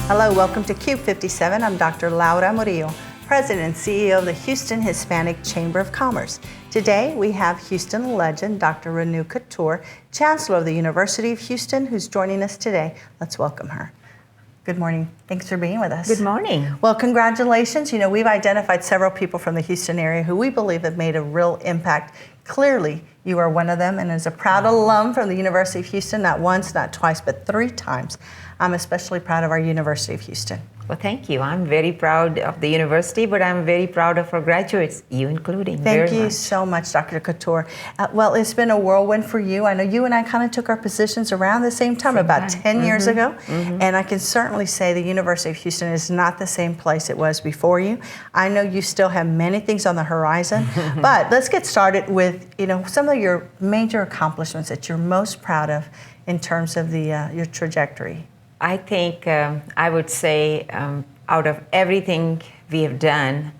Hello, welcome to Cube 57. I'm Dr. Laura Murillo, President and CEO of the Houston Hispanic Chamber of Commerce. Today, we have Houston legend, Dr. Renu Khator, Chancellor of the University of Houston, who's joining us today. Let's welcome her. Good morning. Thanks for being with us. Good morning. Well, congratulations. You know, we've identified several people from the Houston area who we believe have made a real impact. Clearly, you are one of them, and as a proud alum from the University of Houston, not once, not twice, but 3 times, I'm especially proud of our University of Houston. Well, thank you. I'm very proud of the university, but I'm very proud of our graduates, you including. Thank you so much, Dr. Khator. Well, it's been a whirlwind for you. I know you and I kind of took our positions around the same time, about 10 years ago. And I can certainly say the University of Houston is not the same place it was before you. I know you still have many things on the horizon, but let's get started with, some of your major accomplishments that you're most proud of in terms of your trajectory. I think I would say out of everything we have done,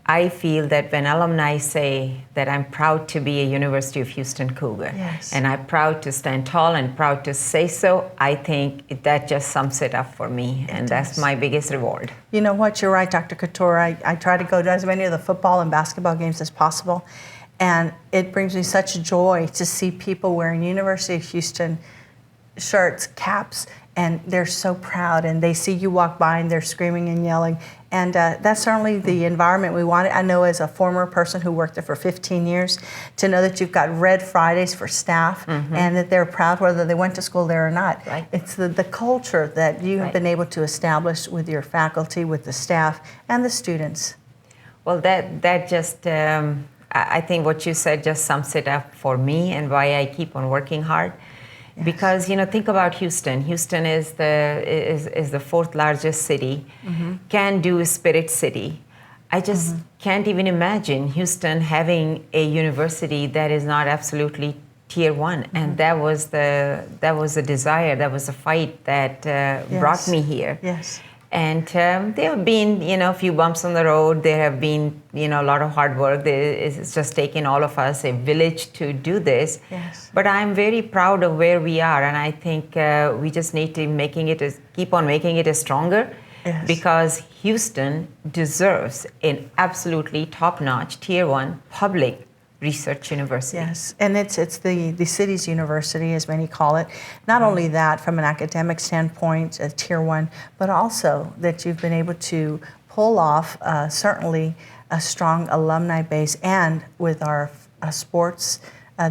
I feel that when alumni say that I'm proud to be a University of Houston Cougar, yes, and I'm proud to stand tall and proud to say so, I think that just sums it up for me, and that's my biggest reward. You know what, you're right, Dr. Khator. I try to go to as many of the football and basketball games as possible, and it brings me such joy to see people wearing University of Houston shirts, caps, and they're so proud, and they see you walk by and they're screaming and yelling, and that's certainly the environment we wanted. I know as a former person who worked there for 15 years, to know that you've got Red Fridays for staff and that they're proud whether they went to school there or not. Right. It's the culture that you have been able to establish with your faculty, with the staff, and the students. Well, that just, I think what you said just sums it up for me and why I keep on working hard. Yes. Because think about Houston. Houston is the 4th largest city, can do Spirit City. I just can't even imagine Houston having a university that is not absolutely Tier 1, and that was the desire, that was the fight that brought me here. Yes. And there have been, a few bumps on the road. There have been, a lot of hard work. It's just taken all of us a village to do this. Yes. But I'm very proud of where we are, and I think we just need to keep on making it stronger, because Houston deserves an absolutely top-notch Tier 1 public research university. Yes, and it's the city's university, as many call it. Not only that, from an academic standpoint, a Tier 1, but also that you've been able to pull off certainly a strong alumni base, and with our sports,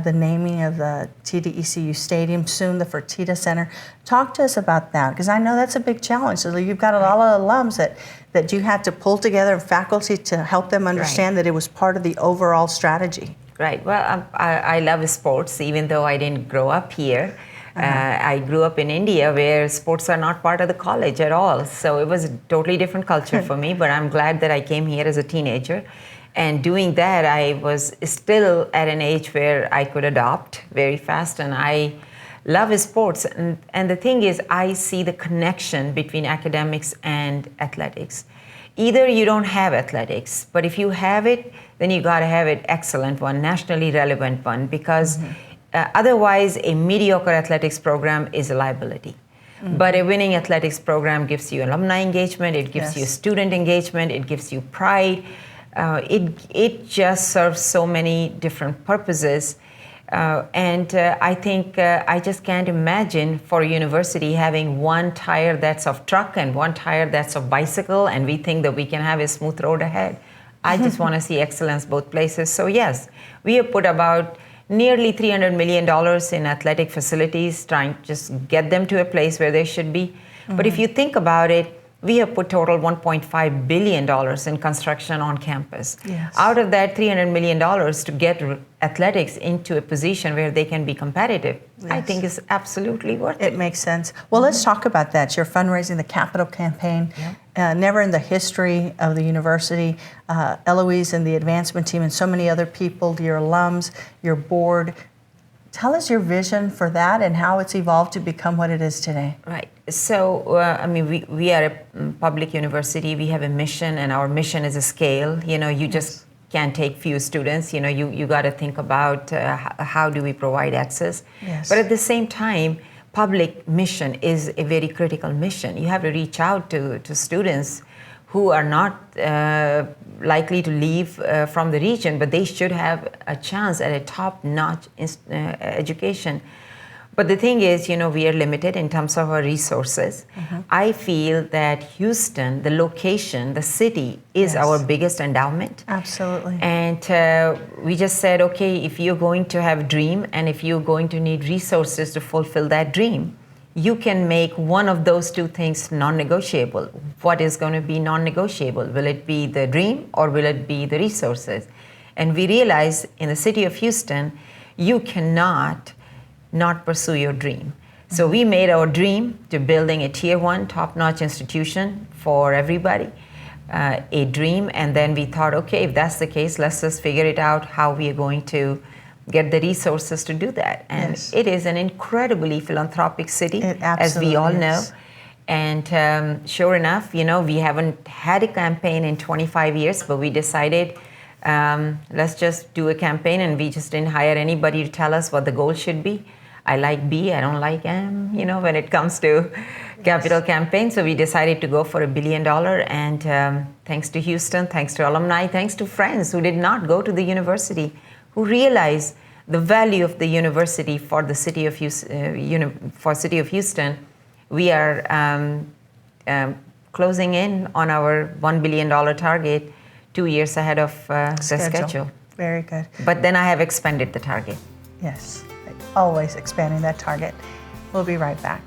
the naming of the TDECU Stadium, soon the Fertitta Center. Talk to us about that, because I know that's a big challenge. So you've got a lot of alums that you had to pull together, faculty, to help them understand that it was part of the overall strategy. Right. Well, I love sports, even though I didn't grow up here. I grew up in India, where sports are not part of the college at all. So it was a totally different culture for me, but I'm glad that I came here as a teenager. And doing that, I was still at an age where I could adopt very fast, and I love sports. And the thing is, I see the connection between academics and athletics. Either you don't have athletics, but if you have it, then you got to have an excellent one, nationally relevant one, because otherwise a mediocre athletics program is a liability. But a winning athletics program gives you alumni engagement, it gives you student engagement, it gives you pride. It just serves so many different purposes. I think I just can't imagine for a university having one tire that's of truck and one tire that's of bicycle, and we think that we can have a smooth road ahead. I just want to see excellence both places. So yes, we have put about nearly $300 million in athletic facilities, trying to just get them to a place where they should be. But if you think about it, we have put total $1.5 billion in construction on campus. Yes. Out of that, $300 million to get athletics into a position where they can be competitive, I think is absolutely worth it. It makes sense. Well, let's talk about that. You're fundraising the capital campaign. Never in the history of the university, Eloise and the advancement team and so many other people, your alums, your board. Tell us your vision for that and how it's evolved to become what it is today. Right. So, we are a public university. We have a mission, and our mission is a scale. You just can't take few students. You got to think about how do we provide access. Yes. But at the same time, public mission is a very critical mission. You have to reach out to students who are not likely to leave from the region, but they should have a chance at a top-notch education. But the thing is, we are limited in terms of our resources. I feel that Houston, the location, the city, is our biggest endowment. Absolutely. And we just said, okay, if you're going to have a dream and if you're going to need resources to fulfill that dream, you can make one of those two things non-negotiable. What is going to be non-negotiable? Will it be the dream or will it be the resources? And we realized in the city of Houston, you cannot not pursue your dream. So we made our dream to building a tier 1 top-notch institution for everybody, a dream, and then we thought, okay, if that's the case, let's just figure it out how we are going to get the resources to do that. And it is an incredibly philanthropic city, as we all know. And sure enough, we haven't had a campaign in 25 years, but we decided let's just do a campaign, and we just didn't hire anybody to tell us what the goal should be. I like B, I don't like M, when it comes to capital campaign. So we decided to go for $1 billion, and thanks to Houston, thanks to alumni, thanks to friends who did not go to the university, who realized the value of the university for the city of Houston, we are closing in on our $1 billion target 2 years ahead of the schedule. Very good. But then I have expanded the target. Yes, always expanding that target. We'll be right back.